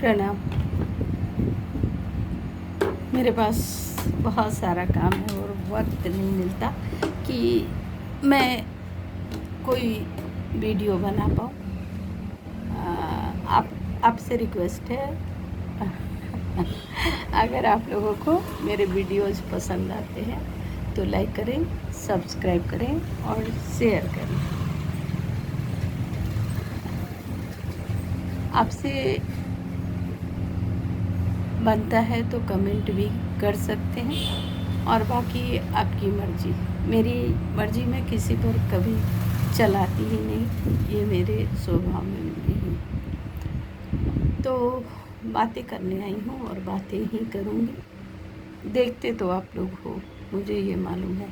प्रणाम। मेरे पास बहुत सारा काम है और वक्त नहीं मिलता कि मैं कोई वीडियो बना पाऊँ। आपसे रिक्वेस्ट है अगर आप लोगों को मेरे वीडियोज़ पसंद आते हैं तो लाइक करें, सब्सक्राइब करें और शेयर करें। आपसे बनता है तो कमेंट भी कर सकते हैं और बाकी आपकी मर्ज़ी। मेरी मर्ज़ी मैं किसी पर कभी चलाती ही नहीं, ये मेरे स्वभाव में नहीं है। तो बातें करने आई हूँ और बातें ही करूँगी। देखते तो आप लोग हो, मुझे ये मालूम है।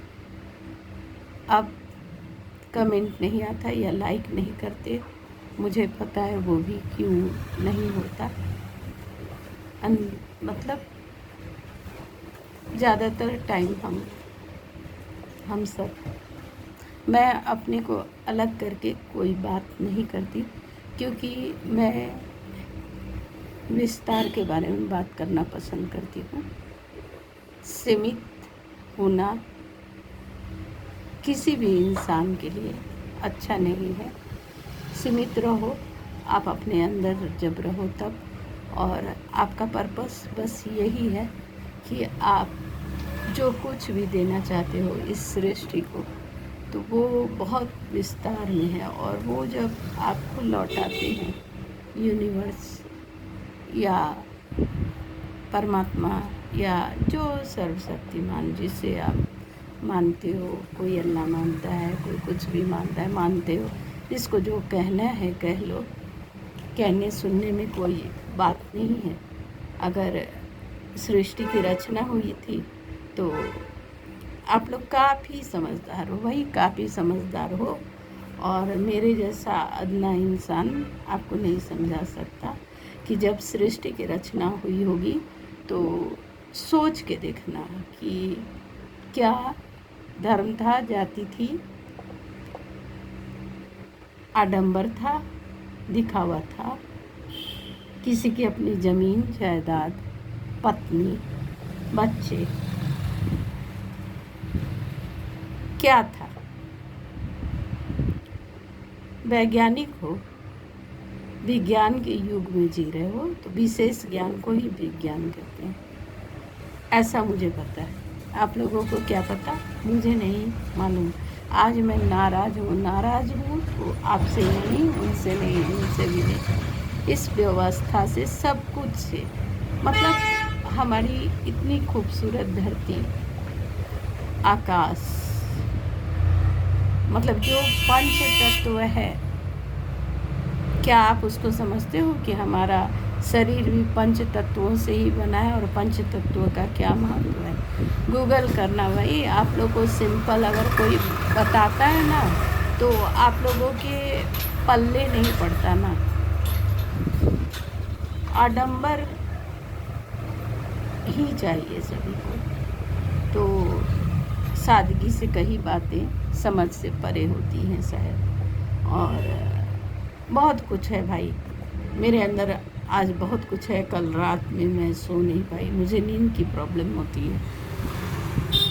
अब कमेंट नहीं आता या लाइक नहीं करते, मुझे पता है वो भी क्यों नहीं होता। मतलब ज़्यादातर टाइम हम सब, मैं अपने को अलग करके कोई बात नहीं करती, क्योंकि मैं विस्तार के बारे में बात करना पसंद करती हूँ। सीमित होना किसी भी इंसान के लिए अच्छा नहीं है। सीमित रहो आप अपने अंदर जब रहो तब, और आपका पर्पस बस यही है कि आप जो कुछ भी देना चाहते हो इस सृष्टि को, तो वो बहुत विस्तार में है। और वो जब आपको लौटाते हैं यूनिवर्स या परमात्मा या जो सर्वशक्तिमान जिसे आप मानते हो, कोई अल्लाह मानता है, कोई कुछ भी मानता है, मानते हो, जिसको जो कहना है कह लो। कहने सुनने में कोई बात नहीं है। अगर सृष्टि की रचना हुई थी तो आप लोग काफ़ी समझदार हो, वही काफ़ी समझदार हो, और मेरे जैसा अदना इंसान आपको नहीं समझा सकता कि जब सृष्टि की रचना हुई होगी तो सोच के देखना कि क्या धर्म था, जाति थी, आडंबर था, दिखावा था, किसी की अपनी ज़मीन जायदाद, पत्नी, बच्चे, क्या था। वैज्ञानिक हो, विज्ञान के युग में जी रहे हो, तो विशेष ज्ञान को ही विज्ञान कहते हैं, ऐसा मुझे पता है। आप लोगों को क्या पता, मुझे नहीं मालूम। आज मैं नाराज़ हूँ तो आपसे नहीं, उनसे नहीं, उनसे भी नहीं, इस व्यवस्था से, सब कुछ से। मतलब हमारी इतनी खूबसूरत धरती, आकाश, मतलब जो पंच तत्व है, क्या आप उसको समझते हो कि हमारा शरीर भी पंच तत्वों से ही बना है, और पंच तत्वों का क्या महत्व है। गूगल करना भाई, आप लोग को सिंपल अगर कोई बताता है ना तो आप लोगों के पल्ले नहीं पड़ता ना। आडंबर ही चाहिए सभी को, तो सादगी से कई बातें समझ से परे होती हैं शायद। और बहुत कुछ है भाई मेरे अंदर, आज बहुत कुछ है। कल रात में मैं सो नहीं पाई, मुझे नींद की प्रॉब्लम होती है।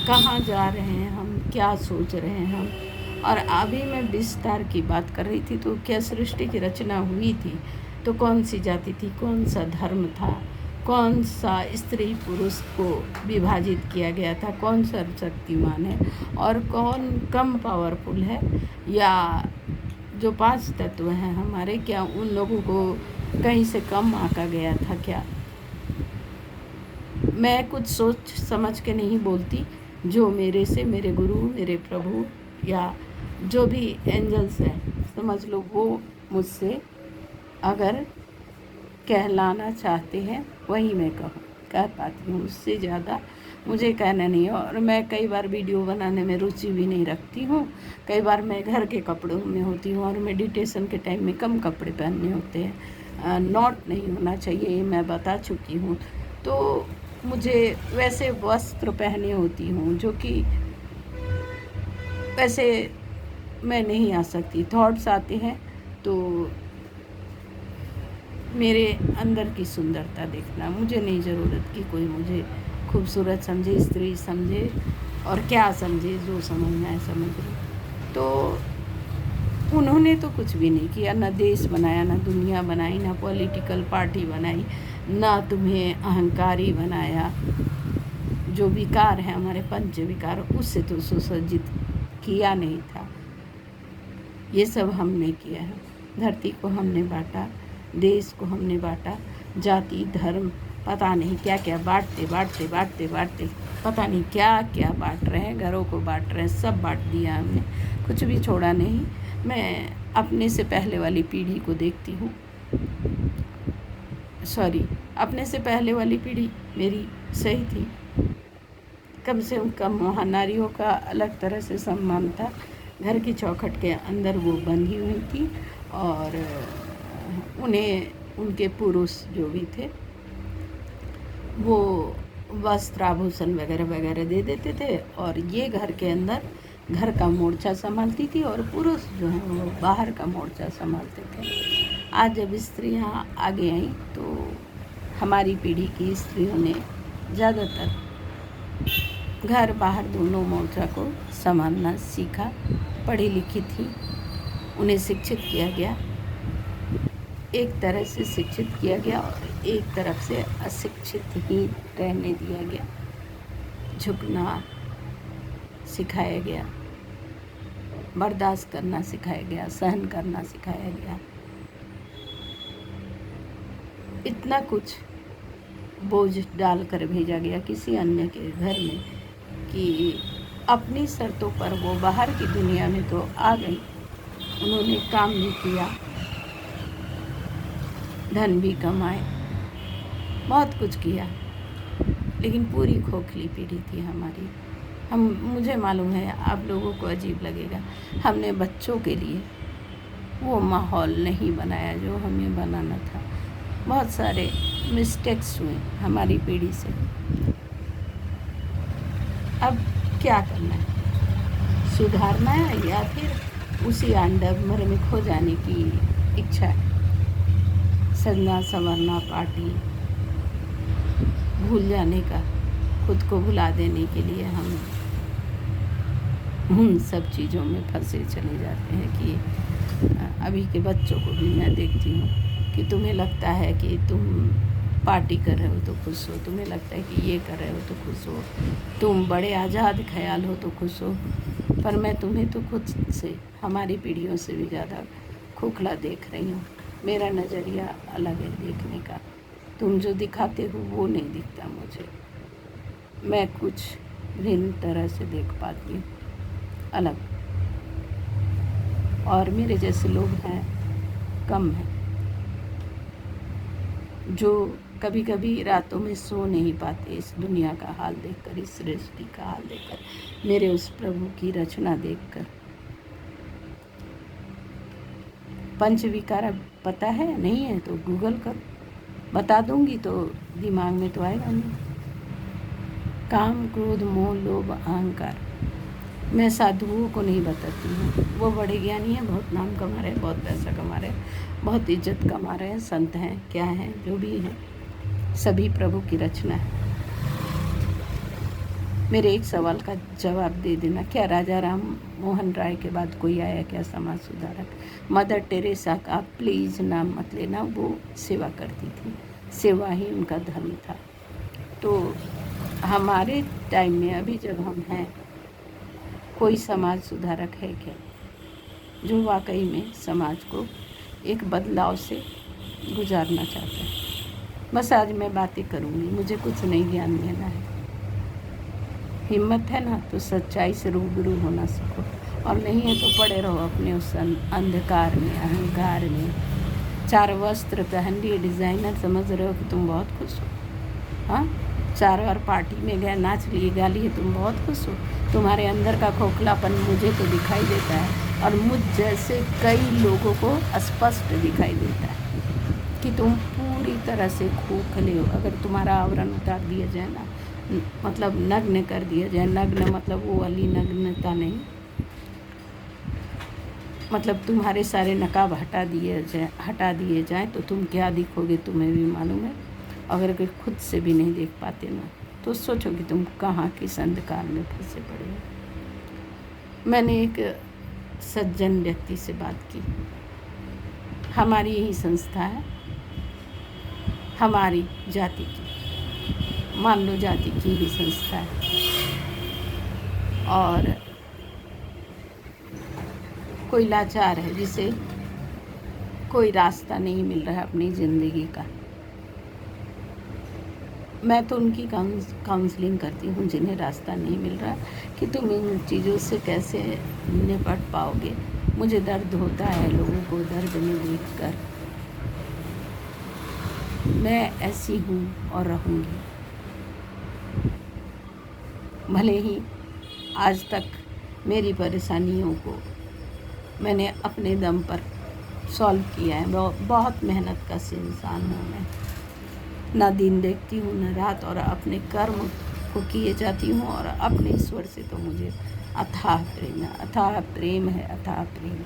कहाँ जा रहे हैं हम, क्या सोच रहे हैं हम। और अभी मैं विस्तार की बात कर रही थी, तो क्या सृष्टि की रचना हुई थी तो कौन सी जाति थी, कौन सा धर्म था, कौन सा स्त्री पुरुष को विभाजित किया गया था, कौन सर्वशक्तिमान है और कौन कम पावरफुल है, या जो 5 तत्व हैं हमारे, क्या उन लोगों को कहीं से कम आंका गया था क्या। मैं कुछ सोच समझ के नहीं बोलती। जो मेरे से, मेरे गुरु, मेरे प्रभु या जो भी एंजल्स हैं, समझ लो, वो मुझसे अगर कहलाना चाहते हैं वही मैं कह पाती हूँ। उससे ज़्यादा मुझे कहना नहीं है। और मैं कई बार वीडियो बनाने में रुचि भी नहीं रखती हूँ। कई बार मैं घर के कपड़ों में होती हूँ, और मेडिटेशन के टाइम में कम कपड़े पहनने होते हैं, नॉट नहीं होना चाहिए, ये मैं बता चुकी हूँ। तो मुझे वैसे वस्त्र पहने होती हूँ जो कि वैसे मैं नहीं आ सकती। थॉट्स आते हैं तो मेरे अंदर की सुंदरता देखना। मुझे नहीं ज़रूरत कि कोई मुझे खूबसूरत समझे, स्त्री समझे, और क्या समझे, जो समझना है समझ लो। तो उन्होंने तो कुछ भी नहीं किया, ना देश बनाया, ना दुनिया बनाई, ना पॉलिटिकल पार्टी बनाई, ना तुम्हें अहंकारी बनाया। जो विकार है हमारे पंच विकार, उससे तो सुसज्जित किया नहीं था। ये सब हमने किया है। धरती को हमने बांटा, देश को हमने बांटा, जाति धर्म पता नहीं क्या क्या बांटते बांटते बांटते बांटते पता नहीं क्या क्या बांट रहे हैं, घरों को बांट रहे हैं, सब बांट दिया हमने, कुछ भी छोड़ा नहीं। मैं अपने से पहले वाली पीढ़ी को देखती हूँ, सॉरी, अपने से पहले वाली पीढ़ी मेरी सही थी। कम से कम वहाँ नारियों का अलग तरह से सम्मान था। घर की चौखट के अंदर वो बंधी हुई थी, और उन्हें उनके पुरुष जो भी थे वो वस्त्र आभूषण वगैरह वगैरह दे देते थे, और ये घर के अंदर घर का मोर्चा संभालती थी, और पुरुष जो हैं वो बाहर का मोर्चा संभालते थे। आज जब स्त्रियाँ आगे आई तो हमारी पीढ़ी की स्त्रियों ने ज़्यादातर घर बाहर दोनों मोर्चा को संभालना सीखा। पढ़ी लिखी थी, उन्हें शिक्षित किया गया, एक तरह से शिक्षित किया गया और एक तरफ से अशिक्षित ही रहने दिया गया। झुकना सिखाया गया, बर्दाश्त करना सिखाया गया, सहन करना सिखाया गया। इतना कुछ बोझ डालकर भेजा गया किसी अन्य के घर में कि अपनी शर्तों पर वो बाहर की दुनिया में तो आ गई, उन्होंने काम भी किया, धन भी कमाए, बहुत कुछ किया, लेकिन पूरी खोखली पीढ़ी थी हमारी। मुझे मालूम है आप लोगों को अजीब लगेगा, हमने बच्चों के लिए वो माहौल नहीं बनाया जो हमें बनाना था। बहुत सारे मिस्टेक्स हुए हमारी पीढ़ी से। अब क्या करना है, सुधारना है या फिर उसी आंडर में खो जाने की इच्छा है। सजना संवरना, पार्टी भूल जाने का, खुद को भुला देने के लिए हम उन सब चीज़ों में फंसे चले जाते हैं कि अभी के बच्चों को भी मैं देखती हूँ कि तुम्हें लगता है कि तुम पार्टी कर रहे हो तो खुश हो, तुम्हें लगता है कि ये कर रहे हो तो खुश हो, तुम बड़े आज़ाद ख्याल हो तो खुश हो, पर मैं तुम्हें तो खुद से, हमारी पीढ़ियों से भी ज़्यादा खोखला देख रही हूँ। मेरा नज़रिया अलग है देखने का, तुम जो दिखाते हो वो नहीं दिखता मुझे, मैं कुछ भिन्न तरह से देख पाती हूँ, अलग, और मेरे जैसे लोग हैं कम हैं, जो कभी कभी रातों में सो नहीं पाते इस दुनिया का हाल देखकर, इस सृष्टि का हाल देखकर, मेरे उस प्रभु की रचना देखकर। पंच विकार पता है नहीं है तो गूगल कर, बता दूंगी तो दिमाग में तो आएगा नहीं। काम क्रोध मोह लोभ अहंकार, मैं साधुओं को नहीं बताती हूँ, वो बड़े ज्ञानी हैं, बहुत नाम कमा रहे हैं, बहुत पैसा कमा रहे हैं, बहुत इज्जत कमा रहे हैं, संत हैं, क्या हैं, जो भी हैं, सभी प्रभु की रचना है। मेरे एक सवाल का जवाब दे देना, क्या राजा राम मोहन राय के बाद कोई आया क्या समाज सुधारक? मदर टेरेसा का प्लीज़ नाम मत लेना, वो सेवा करती थी, सेवा ही उनका धर्म था। तो हमारे टाइम में अभी जब हम हैं, कोई समाज सुधारक है क्या जो वाकई में समाज को एक बदलाव से गुजारना चाहता है? बस आज मैं बातें करूँगी, मुझे कुछ नहीं ज्ञान देना है। हिम्मत है ना तो सच्चाई से रूबरू होना सीखो, और नहीं है तो पड़े रहो अपने उस अंधकार में, अहंकार में। 4 वस्त्र पहन लिए डिज़ाइनर, समझ रहे हो कि तुम बहुत खुश हो। हाँ, 4 बार पार्टी में गए, नाच लिए, गा लिए, तुम बहुत खुश हो। तुम्हारे अंदर का खोखलापन मुझे तो दिखाई देता है, और मुझ जैसे कई लोगों को स्पष्ट दिखाई देता है कि तुम पूरी तरह से खोखले हो। अगर तुम्हारा आवरण उतार दिया जाए ना, मतलब नग्न कर दिया जाए, नग्न मतलब वो वाली नग्नता नहीं, मतलब तुम्हारे सारे नकाब हटा दिए जाएं तो तुम क्या दिखोगे तुम्हें भी मालूम है। अगर खुद से भी नहीं देख पाते ना तो सोचो कि तुम कहाँ किस अंधकार में फंसे पड़े हो। मैंने एक सज्जन व्यक्ति से बात की। हमारी यही संस्था है, हमारी जाति की, मान लो जाति की ही संस्था है, और कोई लाचार है जिसे कोई रास्ता नहीं मिल रहा है अपनी ज़िंदगी का। मैं तो उनकी काउंसलिंग करती हूँ जिन्हें रास्ता नहीं मिल रहा कि तुम इन चीज़ों से कैसे निपट पाओगे। मुझे दर्द होता है लोगों को दर्द में देखकर। मैं ऐसी हूँ और रहूँगी। भले ही आज तक मेरी परेशानियों को मैंने अपने दम पर सॉल्व किया है। बहुत मेहनत का इंसान हूँ मैं। ना दिन देखती हूँ ना रात, और अपने कर्म को किए जाती हूँ। और अपने ईश्वर से तो मुझे अथाह प्रेम है, अथाह प्रेम है, अथाह प्रेम।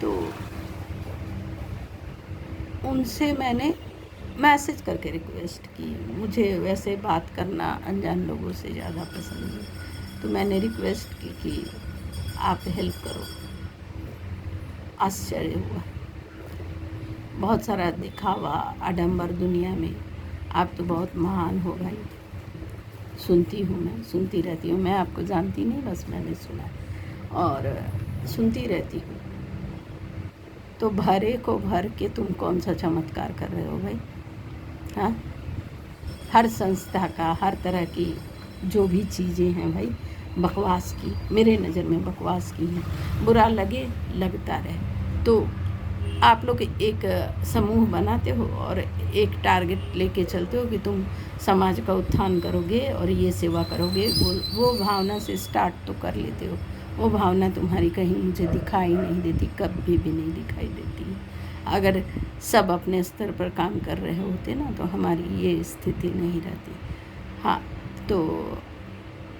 तो उनसे मैंने मैसेज करके रिक्वेस्ट की। मुझे वैसे बात करना अनजान लोगों से ज़्यादा पसंद है, तो मैंने रिक्वेस्ट की कि आप हेल्प करो। आश्चर्य हुआ। बहुत सारा दिखावा आडंबर दुनिया में, आप तो बहुत महान हो भाई। सुनती हूँ मैं, सुनती रहती हूँ। मैं आपको जानती नहीं, बस मैंने सुना और सुनती रहती हूँ। तो भरे को भर के तुम कौन सा चमत्कार कर रहे हो भाई? हाँ, हर संस्था का, हर तरह की जो भी चीज़ें हैं भाई, बकवास की, मेरे नज़र में बकवास की है। बुरा लगे लगता रहे। तो आप लोग एक समूह बनाते हो और एक टारगेट लेके चलते हो कि तुम समाज का उत्थान करोगे और ये सेवा करोगे। वो भावना से स्टार्ट तो कर लेते हो। वो भावना तुम्हारी कहीं मुझे दिखाई नहीं देती, कभी भी नहीं दिखाई देती। अगर सब अपने स्तर पर काम कर रहे होते ना तो हमारी ये स्थिति नहीं रहती। हाँ, तो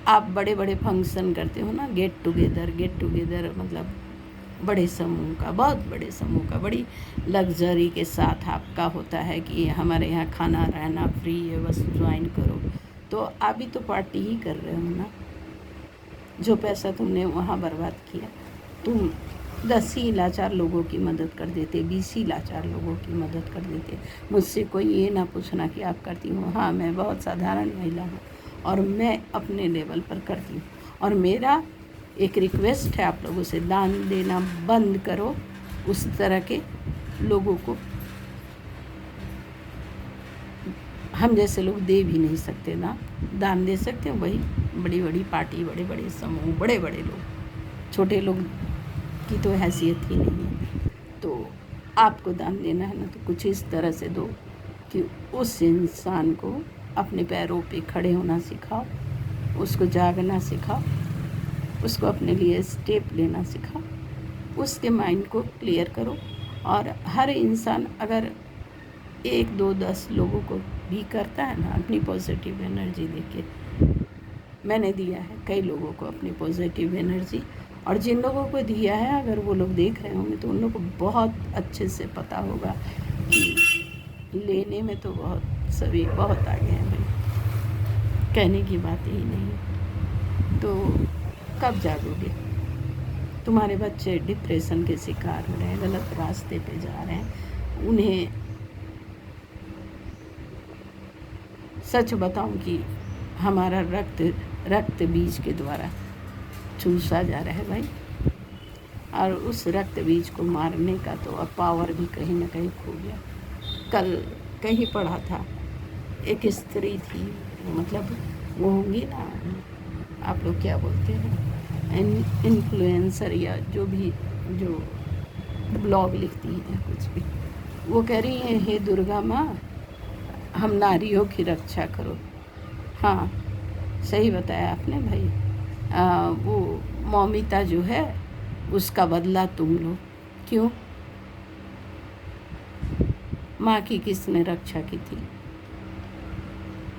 आप बड़े बड़े फंक्शन करते हो ना, गेट टुगेदर मतलब बड़े समूह का, बहुत बड़े समूह का, बड़ी लग्जरी के साथ आपका होता है कि हमारे यहाँ खाना रहना फ्री है, बस ज्वाइन करो। तो आप भी तो पार्टी ही कर रहे हो ना। जो पैसा तुमने वहाँ बर्बाद किया, तुम 10 ही लाचार लोगों की मदद कर देते, 20 ही लाचार लोगों की मदद कर देते। मुझसे कोई ये ना पूछना कि आप करती हूँ। हाँ, मैं बहुत साधारण महिला हूँ और मैं अपने लेवल पर करती हूँ। और मेरा एक रिक्वेस्ट है आप लोगों से, दान देना बंद करो। उस तरह के लोगों को हम जैसे लोग दे भी नहीं सकते ना, दान दे सकते हैं वही बड़ी बड़ी पार्टी, बड़े बड़े समूह, बड़े बड़े लोग। छोटे लोग की तो हैसियत ही नहीं है। तो आपको दान देना है ना तो कुछ इस तरह से दो कि उस इंसान को अपने पैरों पे खड़े होना सिखाओ, उसको जागना सिखाओ, उसको अपने लिए स्टेप लेना सिखाओ, उसके माइंड को क्लियर करो। और हर इंसान अगर 1, 2, 10 लोगों को भी करता है ना अपनी पॉजिटिव एनर्जी देके, मैंने दिया है कई लोगों को अपनी पॉजिटिव एनर्जी, और जिन लोगों को दिया है अगर वो लोग देख रहे होंगे तो उन लोगों को बहुत अच्छे से पता होगा कि लेने में तो सभी बहुत आगे हैं भाई, कहने की बात ही नहीं। तो कब जागोगे? तुम्हारे बच्चे डिप्रेशन के शिकार हो रहे हैं, गलत रास्ते पे जा रहे हैं। उन्हें सच बताऊं कि हमारा रक्त बीज के द्वारा चूसा जा रहा है भाई, और उस रक्त बीज को मारने का तो अब पावर भी कहीं ना कहीं खो गया। कल कहीं पढ़ा था, एक स्त्री थी, मतलब वो होंगी ना, आप लोग क्या बोलते हैं, इन्फ्लुएंसर या जो भी, जो ब्लॉग लिखती है कुछ भी, वो कह रही है हे दुर्गा माँ हम नारियों की रक्षा करो। हाँ, सही बताया आपने भाई। वो मौमिता जो है उसका बदला तुम लो। क्यों? माँ की किसने रक्षा की थी?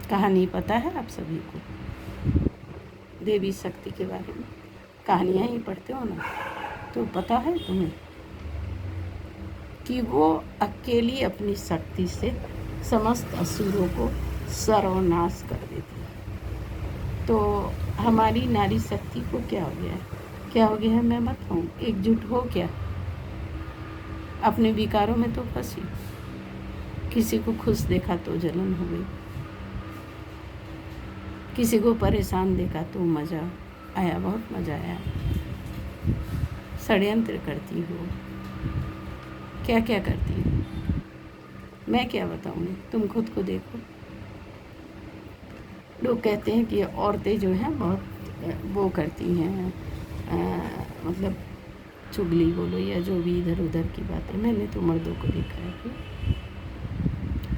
कहानी पता है आप सभी को देवी शक्ति के बारे में? कहानियाँ ही पढ़ते हो ना। तो पता है तुम्हें कि वो अकेली अपनी शक्ति से समस्त असुरों को सर्वनाश कर देती है। तो हमारी नारी शक्ति को क्या हो गया है, क्या हो गया है मैं बताऊँ? एकजुट हो क्या? अपने विकारों में तो फंसी, किसी को खुश देखा तो जलन हो गई, किसी को परेशान देखा तो मज़ा आया, बहुत मज़ा आया। षड्यंत्र करती हो, क्या क्या करती हो, मैं क्या बताऊँ, तुम खुद को देखो। लोग कहते हैं कि औरतें जो हैं बहुत वो करती हैं, मतलब चुगली बोलो या जो भी इधर उधर की बातें। मैंने तो मर्दों को देखा है कि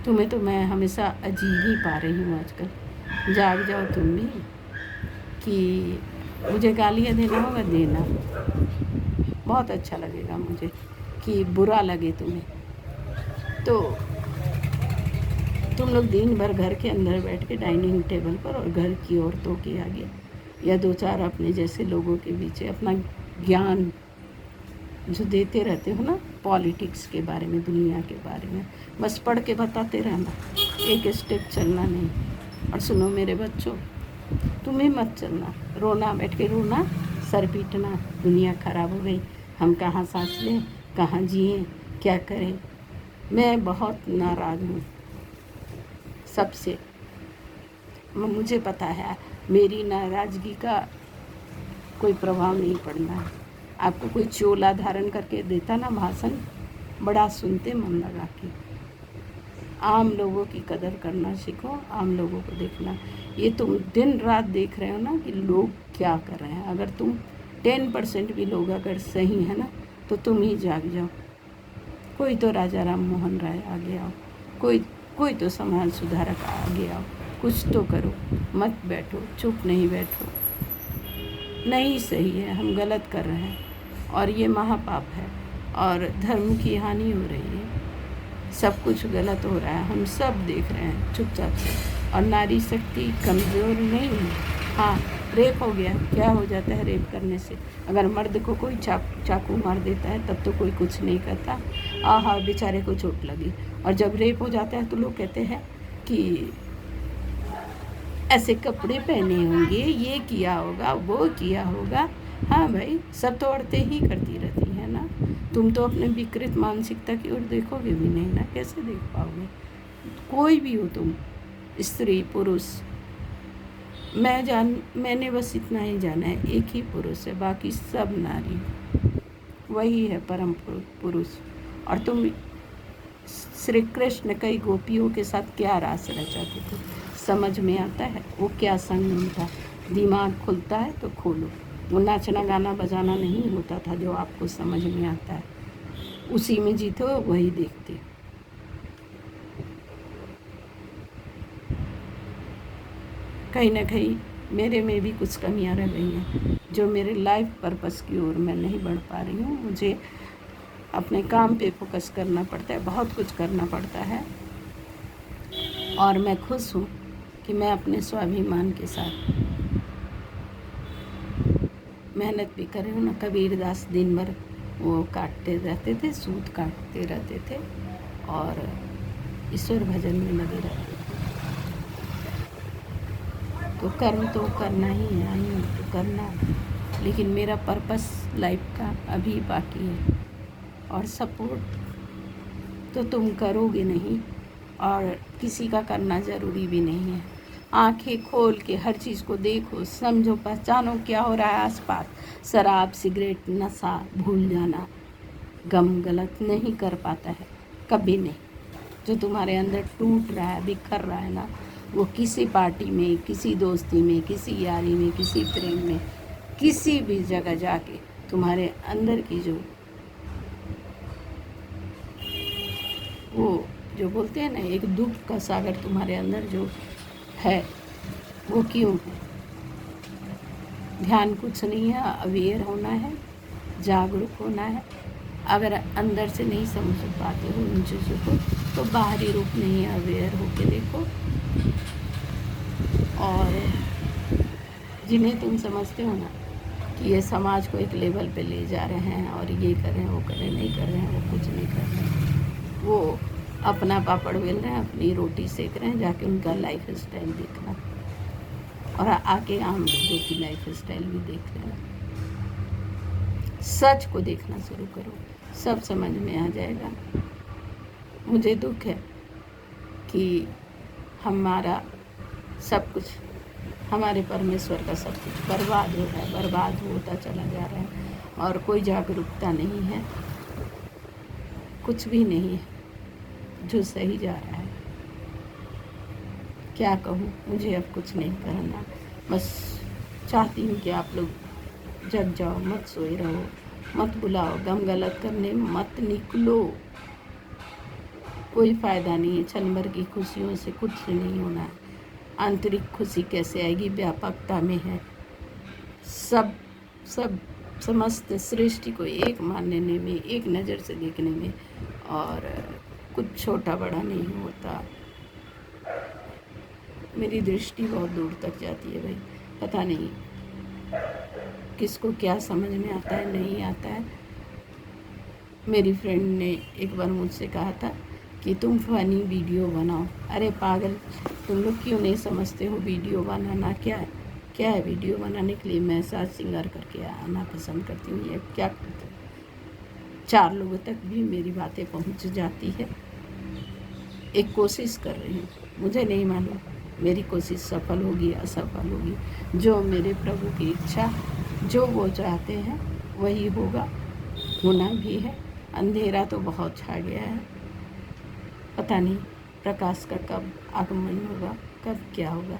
तुम्हें तो मैं हमेशा अजीब ही पा रही हूँ आजकल। जाग जाओ तुम भी, कि मुझे गालियाँ देना होगा देना, बहुत अच्छा लगेगा मुझे कि बुरा लगे तुम्हें। तो तुम लोग दिन भर घर के अंदर बैठ के डाइनिंग टेबल पर और घर की औरतों के आगे या दो चार अपने जैसे लोगों के बीच अपना ज्ञान जो देते रहते हो ना, पॉलिटिक्स के बारे में, दुनिया के बारे में, बस पढ़ के बताते रहना, एक स्टेप चलना नहीं। और सुनो मेरे बच्चों, तुम्हें मत चलना, रोना, बैठ के रोना, सर पीटना, दुनिया ख़राब हो गई, हम कहाँ सांस लें, कहाँ जिए, क्या करें। मैं बहुत नाराज़ हूँ सबसे, मुझे पता है मेरी नाराज़गी का कोई प्रभाव नहीं पड़ना है। आपको कोई चोला धारण करके देता ना भाषण, बड़ा सुनते मन लगा के। आम लोगों की कदर करना सीखो, आम लोगों को देखना। ये तुम दिन रात देख रहे हो ना कि लोग क्या कर रहे हैं। अगर तुम 10% भी लोग अगर सही है ना, तो तुम ही जाग जाओ। कोई तो राजा राम मोहन राय आगे आओ, कोई तो समाज सुधारक आगे आओ, कुछ तो करो, मत बैठो, चुप नहीं बैठो। नहीं सही है, हम गलत कर रहे हैं और ये महापाप है और धर्म की हानि हो रही है, सब कुछ गलत हो रहा है, हम सब देख रहे हैं चुपचाप से। और नारी शक्ति कमज़ोर नहीं है। हाँ, रेप हो गया, क्या हो जाता है रेप करने से? अगर मर्द को कोई चाकू मार देता है तब तो कोई कुछ नहीं कहता, आहा बेचारे को चोट लगी। और जब रेप हो जाता है तो लोग कहते हैं कि ऐसे कपड़े पहने होंगे, ये किया होगा, वो किया होगा। हाँ भाई, सब तो औरतें ही करती रहती हैं ना। तुम तो अपने विकृत मानसिकता की ओर देखोगे भी नहीं ना, कैसे देख पाओगे? कोई भी हो तुम, स्त्री पुरुष, मैंने बस इतना ही जाना है, एक ही पुरुष है, बाकी सब नारी, वही है परम पुरुष। और तुम श्री कृष्ण कई गोपियों के साथ क्या रास रचाते थे, समझ में आता है? वो क्या संगम था? दिमाग खुलता है तो खोलो। वो नाचना गाना बजाना नहीं होता था जो आपको समझ में आता है, उसी में जीते हो, वही देखते हो। कहीं ना कहीं मेरे में भी कुछ कमियां रह गई हैं, जो मेरे लाइफ पर्पस की ओर मैं नहीं बढ़ पा रही हूँ। मुझे अपने काम पे फोकस करना पड़ता है, बहुत कुछ करना पड़ता है। और मैं खुश हूँ कि मैं अपने स्वाभिमान के साथ मेहनत भी कर रही हूँ ना। कबीरदास दिन भर वो काटते रहते थे, सूत काटते रहते थे और ईश्वर भजन में लगे रहते थे। तो कर्म तो करना ही है, आई हूँ तो करना, लेकिन मेरा पर्पस लाइफ का अभी बाकी है। और सपोर्ट तो तुम करोगे नहीं और किसी का करना ज़रूरी भी नहीं है। आंखें खोल के हर चीज़ को देखो, समझो, पहचानो क्या हो रहा है आसपास। शराब, सिगरेट, नशा भूल जाना। गम गलत नहीं कर पाता है, कभी नहीं। जो तुम्हारे अंदर टूट रहा है, बिखर रहा है ना, वो किसी पार्टी में, किसी दोस्ती में, किसी यारी में, किसी प्रेम में, किसी भी जगह जाके तुम्हारे अंदर की जो बोलते हैं ना, एक दुख का सागर तुम्हारे अंदर जो है, वो क्यों है? ध्यान कुछ नहीं है, अवेयर होना है, जागरूक होना है। अगर अंदर से नहीं समझ पाते हो उन चीज़ों को, तो बाहरी रूप नहीं है, अवेयर होके देखो। और जिन्हें तुम समझते हो ना, कि ये समाज को एक लेवल पे ले जा रहे हैं और ये करें वो करें, नहीं कर रहे हैं, वो कुछ नहीं कर रहे हैं। वो अपना पापड़ बेल रहे हैं, अपनी रोटी सेक रहे हैं, जाके उनका लाइफ स्टाइल देखना और आके आम लोगों की लाइफ स्टाइल भी देख लेना। सच को देखना शुरू करो, सब समझ में आ जाएगा। मुझे दुख है कि हमारा सब कुछ, हमारे परमेश्वर का सब कुछ बर्बाद हो रहा है, बर्बाद होता चला जा रहा है और कोई जागरूकता नहीं है, कुछ भी नहीं है जो सही जा रहा है। क्या कहूँ, मुझे अब कुछ नहीं करना, बस चाहती हूँ कि आप लोग जग जाओ, मत सोए रहो, मत बुलाओ, गम गलत करने मत निकलो, कोई फ़ायदा नहीं है। क्षण भर की खुशियों से कुछ नहीं होना है। आंतरिक खुशी कैसे आएगी, व्यापकता में है। सब समस्त सृष्टि को एक मानने में, एक नज़र से देखने में, और कुछ छोटा बड़ा नहीं होता। मेरी दृष्टि बहुत दूर तक जाती है भाई, पता नहीं किसको क्या समझ में आता है, नहीं आता है। मेरी फ्रेंड ने एक बार मुझसे कहा था कि तुम फ़नी वीडियो बनाओ। अरे पागल, तुम लोग क्यों नहीं समझते हो वीडियो बनाना क्या है? क्या है वीडियो बनाने के लिए? मैं साथ सिंगार करके आना पसंद करती हूँ, ये क्या करती हूँ। 4 लोगों तक भी मेरी बातें पहुँच जाती है। एक कोशिश कर रही हूँ, मुझे नहीं मालूम मेरी कोशिश सफल होगी असफल होगी। जो मेरे प्रभु की इच्छा, जो वो चाहते हैं वही होगा, होना भी है। अंधेरा तो बहुत छा गया है, पता नहीं प्रकाश का कब आगमन होगा, कब क्या होगा।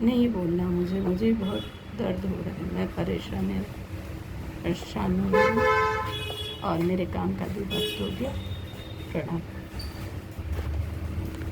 नहीं बोलना मुझे बहुत दर्द हो रहा है, मैं परेशान हो रही हूँ और मेरे काम का भी वक्त हो गया। प्रणाम।